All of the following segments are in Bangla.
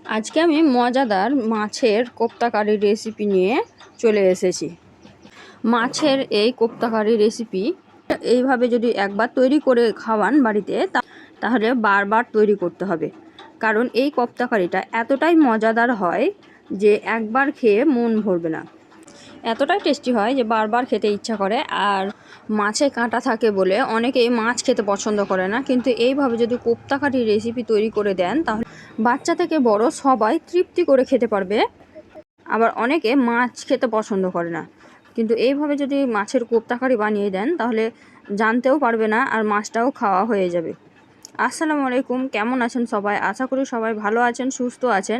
আজকে আমি মজাদার মাছের কোপ্তা কারি রেসিপি নিয়ে চলে এসেছি। মাছের এই কোপ্তা কারি রেসিপি এইভাবে যদি একবার তৈরি করে খাওয়ান বাড়িতে, তাহলে বারবার তৈরি করতে হবে। কারণ এই কোপ্তা কারিটা এতটাই মজাদার হয় যে একবার খেয়ে মন ভরবে না। এতটাই টেস্টি হয় যে বারবার খেতে ইচ্ছা করে। আর মাছে কাঁটা থাকে বলে অনেকেই মাছ খেতে পছন্দ করে না, কিন্তু এইভাবে যদি কোপ্তা কারির রেসিপি তৈরি করে দেন তাহলে বাচ্চা থেকে বড় সবাই তৃপ্তি করে খেতে পারবে। আবার অনেকে মাছ খেতে পছন্দ করে না, কিন্তু এইভাবে যদি মাছের কোপ্তা কারি বানিয়ে দেন তাহলে জানতেও পারবে না আর মাছটাও খাওয়া হয়ে যাবে। আসসালামু আলাইকুম, কেমন আছেন সবাই? আশা করি সবাই ভালো আছেন, সুস্থ আছেন।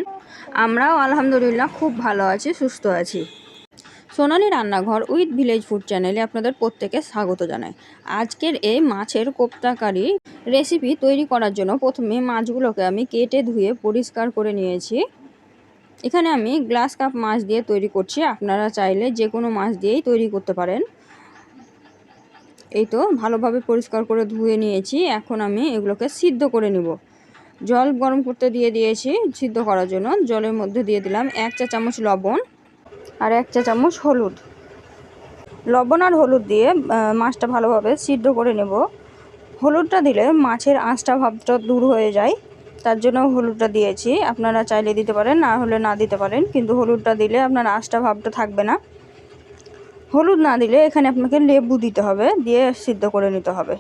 আমরাও আলহামদুলিল্লাহ খুব ভালো আছি, সুস্থ আছি। সোনালি রান্নাঘর উইথ ভিলেজ ফুড চ্যানেলে আপনাদের প্রত্যেকে স্বাগত জানাই। আজকের এই মাছের কোপ্তা কারি রেসিপি তৈরি করার জন্য প্রথমে মাছগুলোকে আমি কেটে ধুয়ে পরিষ্কার করে নিয়েছি। এখানে আমি গ্লাস কাপ মাছ দিয়ে তৈরি করছি, আপনারা চাইলে যে কোনো মাছ দিয়েই তৈরি করতে পারেন। এই তো ভালোভাবে পরিষ্কার করে ধুয়ে নিয়েছি। এখন আমি এগুলোকে সিদ্ধ করে নিব। জল গরম করতে দিয়ে দিয়েছি সিদ্ধ করার জন্য। জলের মধ্যে দিয়ে দিলাম 1 চা চামচ লবণ আর 1 চা চামচ হলুদ। লবণ আর হলুদ দিয়ে মাছটা ভালোভাবে সিদ্ধ করে নেব। হলুদটা দিলে মাছের আঁশটা ভাবটা দূর হয়ে যায়, তার জন্য হলুদটা দিয়েছি। আপনারা চাইলে দিতে পারেন, না হলে না দিতে পারেন, কিন্তু হলুদটা দিলে আপনার আঁশটা ভাবটা থাকবে না। হলুদ না দিলে এখানে আপনাকে লেবু দিতে হবে, দিয়ে সিদ্ধ করে নিতে হবে।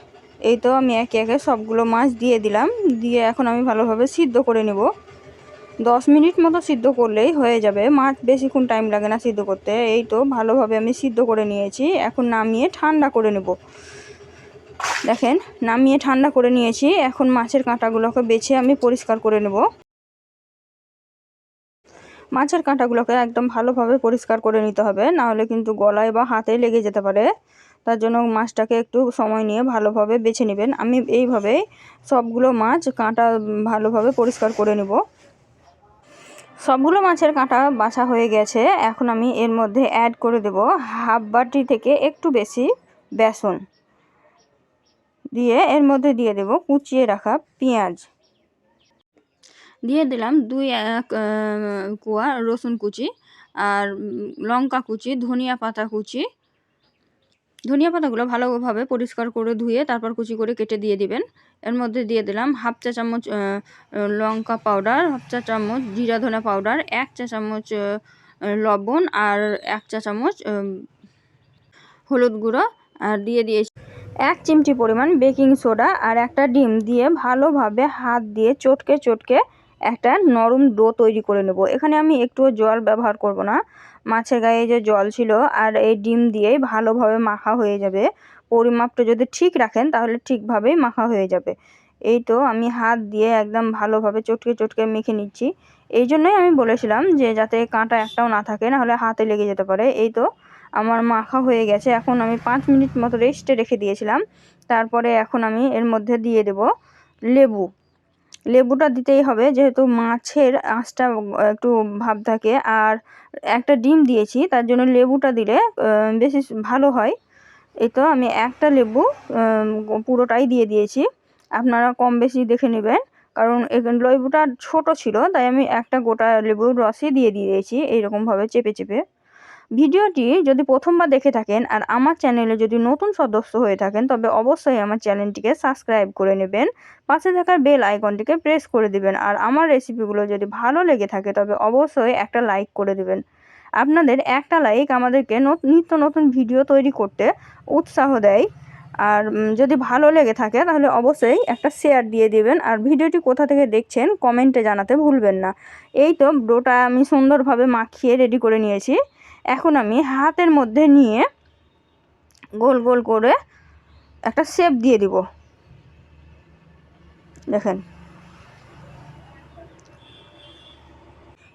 এই তো আমি একে একে সবগুলো মাছ দিয়ে দিলাম, দিয়ে এখন আমি ভালোভাবে সিদ্ধ করে নেব। 10 মিনিট মতো সিদ্ধ করলেই হয়ে যাবে। মাছ বেশিক্ষণ টাইম লাগে না সিদ্ধ করতে। এই তো ভালোভাবে আমি সিদ্ধ করে নিয়েছি। এখন নামিয়ে ঠান্ডা করে নেব। দেখেন, নামিয়ে ঠান্ডা করে নিয়েছি। এখন মাছের কাঁটাগুলোকে বেছে আমি পরিষ্কার করে নেব। মাছের কাঁটাগুলোকে একদম ভালোভাবে পরিষ্কার করে নিতে হবে, না হলে কিন্তু গলায় বা হাতে লেগে যেতে পারে। তার জন্য মাছটাকে একটু সময় নিয়ে ভালোভাবে বেছে নেবেন। আমি এইভাবে সবগুলো মাছ কাঁটা ভালোভাবে পরিষ্কার করে নেব। সবগুলো মাছের কাঁটা বাছা হয়ে গেছে। এখন আমি এর মধ্যে অ্যাড করে দেব হাফ বাটি থেকে একটু বেশি বেসন, দিয়ে এর মধ্যে দিয়ে দেব কুচিয়ে রাখা পেঁয়াজ, দিয়ে দিলাম 2 কোয়া রসুন কুচি আর লঙ্কা কুচি, ধনিয়া পাতা কুচি। ধনিয়া পাতাগুলো ভালোভাবে পরিষ্কার করে ধুয়ে তারপর কুচি করে কেটে দিয়ে দিবেন। এর মধ্যে দিয়ে দিলাম হাফ চা চামচ লঙ্কা পাউডার, হাফ চা চামচ জিরা ধনে পাউডার, 1 চা চামচ লবণ আর 1 চা চামচ হলুদ গুঁড়ো, আর দিয়ে দিয়েছি 1 চিমটি পরিমাণ বেকিং সোডা আর একটা ডিম দিয়ে ভালোভাবে হাত দিয়ে চটকে চটকে একটা নরম ডো তৈরি করে নেব। এখানে আমি একটুও জল ব্যবহার করব না। মাছের গায়ে যে জল ছিল আর এই ডিম দিয়েই ভালোভাবে মাখা হয়ে যাবে। পরিমাপটা যদি ঠিক রাখেন তাহলে ঠিকভাবেই মাখা হয়ে যাবে। এই তো আমি হাত দিয়ে একদম ভালোভাবে চটকে চটকে মেখে নিচ্ছি। এই জন্যই আমি বলেছিলাম যে যাতে কাঁটা একটাও না থাকে, না হলে হাতে লেগে যেতে পারে। এই তো আমার মাখা হয়ে গেছে। এখন আমি 5 মিনিট মতো রেস্টে রেখে দিয়েছিলাম। তারপরে এখন আমি এর মধ্যে দিয়ে দেব লেবু। লেবুটা দিতেই হবে, যেহেতু মাছের আঁশটা একটু ভাব থাকে, আর একটা ডিম দিয়েছি, তার জন্য লেবুটা দিলে বেশি ভালো হয়। এই তো আমি একটা লেবু পুরোটাই দিয়ে দিয়েছি। আপনারা কম বেশি দেখে নেবেন, কারণ লেবুটা ছোট ছিল, তাই আমি একটা গোটা লেবুর রসই দিয়ে দিয়েছি এইরকমভাবে চেপে চেপে। ভিডিওটি যদি প্রথমবার দেখে থাকেন আর আমার চ্যানেলে যদি নতুন সদস্য হয়ে থাকেন, তবে অবশ্যই আমার চ্যানেলটিকে সাবস্ক্রাইব করে নেবেন, পাশে থাকা বেল আইকনটিকে প্রেস করে দিবেন। আর আমার রেসিপিগুলো যদি ভালো লেগে থাকে তবে অবশ্যই একটা লাইক করে দিবেন। আপনাদের একটা লাইক আমাদেরকে নিত্য নতুন ভিডিও তৈরি করতে উৎসাহ দেয়। আর যদি ভালো লেগে থাকে তাহলে অবশ্যই একটা শেয়ার দিয়ে দিবেন। আর ভিডিওটি কোথা থেকে দেখছেন কমেন্টে জানাতে ভুলবেন না। এই তো ডোটা আমি সুন্দরভাবে মাখিয়ে রেডি করে নিয়েছি। এখন আমি হাতের মধ্যে নিয়ে গোল গোল করে একটা শেপ দিয়ে দিব। দেখেন,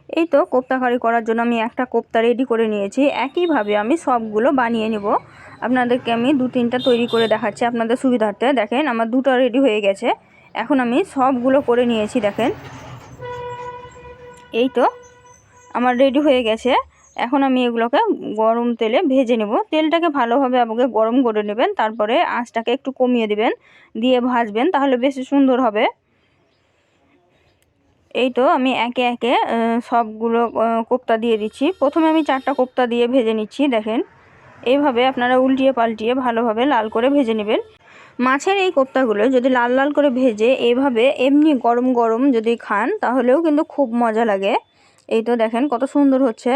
এই তো কোপ্তা কারি করার জন্য আমি একটা কোপ্তা রেডি করে নিয়েছি। একইভাবে আমি সবগুলো বানিয়ে নেব। আপনাদেরকে আমি 2-3টা তৈরি করে দেখাচ্ছি আপনাদের সুবিধার্থে। দেখেন, আমার 2টা রেডি হয়ে গেছে। এখন আমি সবগুলো করে নিয়েছি। দেখেন, এই তো আমার রেডি হয়ে গেছে। এখন আমি এগুলোকে গরম তেলে ভেজে নেব। তেলটাকে ভালোভাবে আমাকে গরম করে নেবেন, তারপরে আঁচটাকে একটু কমিয়ে দিবেন, দিয়ে ভাজবেন, তাহলে বেশি সুন্দর হবে। এই তো আমি একে একে সবগুলো কোপ্তা দিয়ে দিচ্ছি। প্রথমে আমি 4টা কোপ্তা দিয়ে ভেজে নিচ্ছি। দেখেন এইভাবে আপনারা উল্টিয়ে পাল্টিয়ে ভালোভাবে লাল করে ভেজে নেবেন। মাছের এই কোপ্তাগুলো যদি লাল লাল করে ভেজে এইভাবে এমনি গরম গরম যদি খান তাহলেও কিন্তু খুব মজা লাগে। এই তো দেখেন কত সুন্দর হচ্ছে।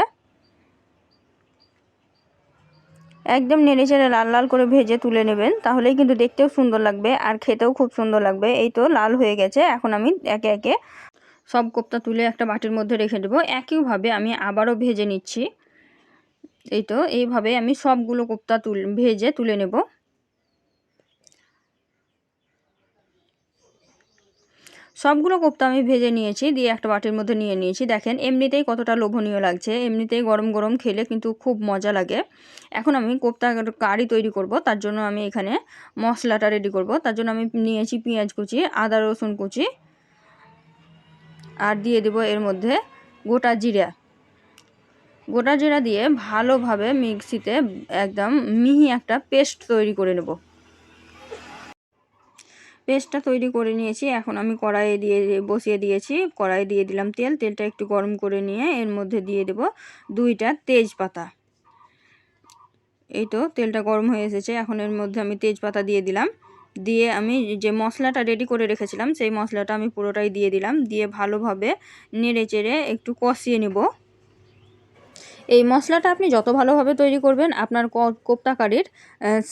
একদম নেড়েচেড়ে লাল লাল করে ভেজে তুলে নেবেন, তাহলেই কিন্তু দেখতেও সুন্দর লাগবে আর খেতেও খুব সুন্দর লাগবে। এই তো লাল হয়ে গেছে। এখন আমি একে একে সব কোপ্তা তুলে একটা বাটির মধ্যে রেখে দেবো। একইভাবে আমি আবারও ভেজে নিচ্ছি। এই তো এইভাবে আমি সবগুলো কোপ্তা ভেজে তুলে নেব। সবগুলো কোপ্তা আমি ভেজে নিয়েছি, দিয়ে একটা বাটির মধ্যে নিয়ে নিয়েছি। দেখেন এমনিতেই কতটা লোভনীয় লাগছে, এমনিতেই গরম গরম খেলে কিন্তু খুব মজা লাগে। এখন আমি কোপ্তা কারি তৈরি করব, তার জন্য আমি এখানে মশলাটা রেডি করব। তার জন্য আমি নিয়েছি পেঁয়াজ কুচি, আদা রসুন কুচি, আর দিয়ে দেব এর মধ্যে গোটা জিরা। গোটা জিরা দিয়ে ভালোভাবে মিক্সিতে একদম মিহি একটা পেস্ট তৈরি করে নেব। পেস্টটা তৈরি করে নিয়েছি। এখন আমি কড়াইয়ে বসিয়ে দিয়েছি। কড়াইয়ে দিয়ে দিলাম তেল। তেলটা একটু গরম করে নিয়ে এর মধ্যে দিয়ে দেব 2টা তেজপাতা। এই তো তেলটা গরম হয়ে এসেছে। এখন এর মধ্যে আমি তেজপাতা দিয়ে দিলাম। দিয়ে আমি যে মশলাটা রেডি করে রেখেছিলাম সেই মশলাটা আমি পুরোটাই দিয়ে দিলাম। দিয়ে ভালোভাবে নেড়ে চেড়ে একটু কষিয়ে নেব। এই মশলাটা আপনি যত ভালোভাবে তৈরি করবেন আপনার কোপ্তা কারির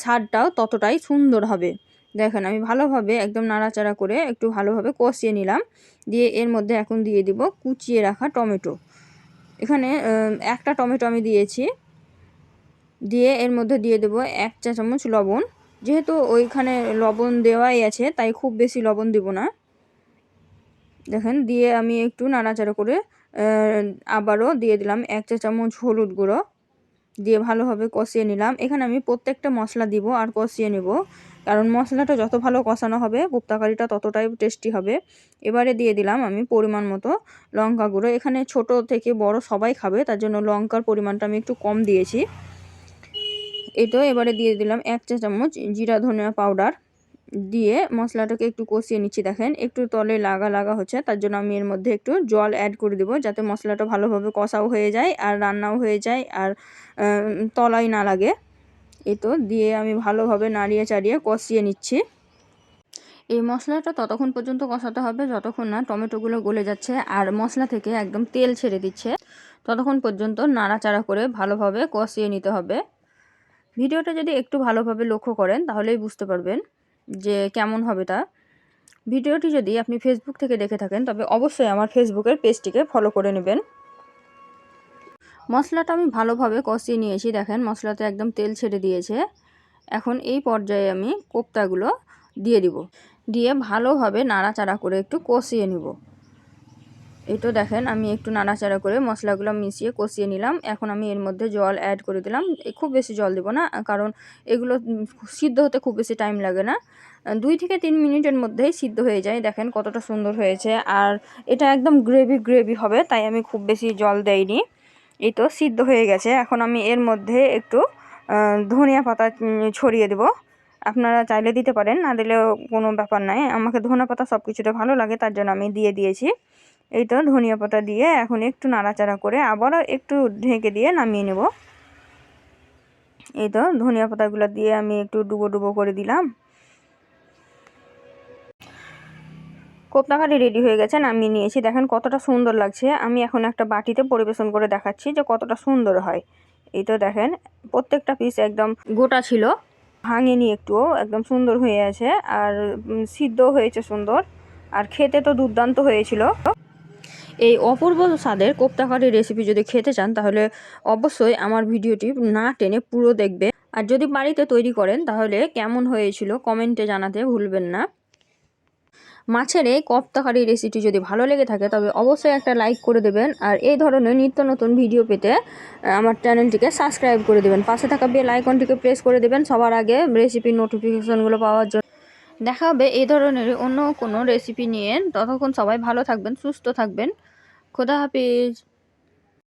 স্বাদটাও ততটাই সুন্দর হবে। দেখেন আমি ভালোভাবে একদম নাড়াচাড়া করে একটু ভালোভাবে কষিয়ে নিলাম। দিয়ে এর মধ্যে এখন দিয়ে দিব কুচিয়ে রাখা টমেটো। এখানে একটা টমেটো আমি দিয়েছি। দিয়ে এর মধ্যে দিয়ে দেব 1 চা চামচ লবণ। যেহেতু ওইখানে লবণ দেওয়াই আছে তাই খুব বেশি লবণ দেব না। দেখেন দিয়ে আমি একটু নাড়াচাড়া করে আবারও দিয়ে দিলাম 1 চা চামচ হলুদ গুঁড়ো। দিয়ে ভালোভাবে কষিয়ে নিলাম। এখানে আমি প্রত্যেকটা মশলা দিব আর কষিয়ে নেব, কারণ মশলাটা যত ভালো কষানো হবে কোপ্তা কারিটা ততটাই টেস্টি হবে। এবারে দিয়ে দিলাম আমি পরিমাণ মতো লঙ্কা গুঁড়ো। এখানে ছোট থেকে বড় সবাই খাবে, তার জন্য লঙ্কার পরিমাণটা আমি একটু কম দিয়েছি। এই তো এবারে দিয়ে দিলাম 1 চা চামচ জিরা ধনিয়া পাউডার। দিয়ে মশলাটাকে একটু কষিয়ে নিচ্ছি। দেখেন একটু তলে লাগা লাগা হচ্ছে, তার জন্য আমি এর মধ্যে একটু জল অ্যাড করে দেবো, যাতে মশলাটা ভালোভাবে কষাও হয়ে যায় আর রান্নাও হয়ে যায় আর তলাই না লাগে। এই তো দিয়ে আমি ভালোভাবে নাড়িয়ে চাড়িয়ে কষিয়ে নিচ্ছি। এই মশলাটা ততক্ষণ পর্যন্ত কষাতে হবে যতক্ষণ না টমেটোগুলো গলে যাচ্ছে আর মশলা থেকে একদম তেল ছেড়ে দিচ্ছে, ততক্ষণ পর্যন্ত নাড়াচাড়া করে ভালোভাবে কষিয়ে নিতে হবে। ভিডিওটা যদি একটু ভালোভাবে লক্ষ্য করেন তাহলেই বুঝতে পারবেন যে কেমন হবে তা। ভিডিওটি যদি আপনি ফেসবুক থেকে দেখে থাকেন তবে অবশ্যই আমার ফেসবুকের পেজটিকে ফলো করে নেবেন। মশলাটা আমি ভালোভাবে কষিয়ে নিয়েছি। দেখেন মশলাতে একদম তেল ছেড়ে দিয়েছে। এখন এই পর্যায়ে আমি কোপ্তাগুলো দিয়ে দিব। দিয়ে ভালোভাবে নাড়াচাড়া করে একটু কষিয়ে নিব। এই তো দেখেন আমি একটু নাড়াচাড়া করে মশলাগুলো মিশিয়ে কষিয়ে নিলাম। এখন আমি এর মধ্যে জল অ্যাড করে দিলাম। খুব বেশি জল দেব না, কারণ এগুলো সিদ্ধ হতে খুব বেশি টাইম লাগে না। 2 থেকে 3 মিনিটের মধ্যেই সিদ্ধ হয়ে যায়। দেখেন কতটা সুন্দর হয়েছে। আর এটা একদম গ্রেভি হবে, তাই আমি খুব বেশি জল দেইনি। এই তো সিদ্ধ হয়ে গেছে। এখন আমি এর মধ্যে একটু ধনিয়া পাতা ছড়িয়ে দেব। আপনারা চাইলে দিতে পারেন, না দিলেও কোনো ব্যাপার নাই। আমাকে ধনিয়া পাতা সব কিছুতে ভালো লাগে, তার জন্য আমি দিয়ে দিয়েছি। এই তো ধনিয়া পাতা দিয়ে এখন একটু নাড়াচাড়া করে আবারও একটু ঢেকে দিয়ে নামিয়ে নেব। এই তো ধনিয়া পাতাগুলো দিয়ে আমি একটু ডুবো ডুবো করে দিলাম। কোপ্তা কারি রেডি হয়ে গেছে, নামিয়ে নিয়েছি। দেখেন কতটা সুন্দর লাগছে। আমি এখন একটা বাটিতে পরিবেশন করে দেখাচ্ছি যে কতটা সুন্দর হয়। এই তো দেখেন প্রত্যেকটা পিস একদম গোটা ছিল, ভাঙেনি একটুও, একদম সুন্দর হয়ে আছে আর সিদ্ধ হয়েছে সুন্দর, আর খেতে তো দুর্দান্ত হয়েছিল। এই অপূর্ব স্বাদের কোপ্তা কারির রেসিপি যদি খেতে চান তাহলে অবশ্যই আমার ভিডিওটি না টেনে পুরো দেখবে। আর যদি বাড়িতে তৈরি করেন তাহলে কেমন হয়েছিল কমেন্টে জানাতে ভুলবেন না। মাছের এই কোপ্তা কারি রেসিপি যদি ভালো লেগে থাকে তবে অবশ্যই একটা লাইক করে দেবেন। আর এই ধরনের নিত্য নতুন ভিডিও পেতে আমার চ্যানেলটিকে সাবস্ক্রাইব করে দেবেন। পাশে থাকা বেল আইকনটিকে প্রেস করে দেবেন সবার আগে রেসিপির নোটিফিকেশনগুলো পাওয়ার জন্য। দেখা হবে এই ধরনের অন্য কোনো রেসিপি নিয়ে। ততক্ষণ সবাই ভালো থাকবেন, সুস্থ থাকবেন। খোদা হাফিজ।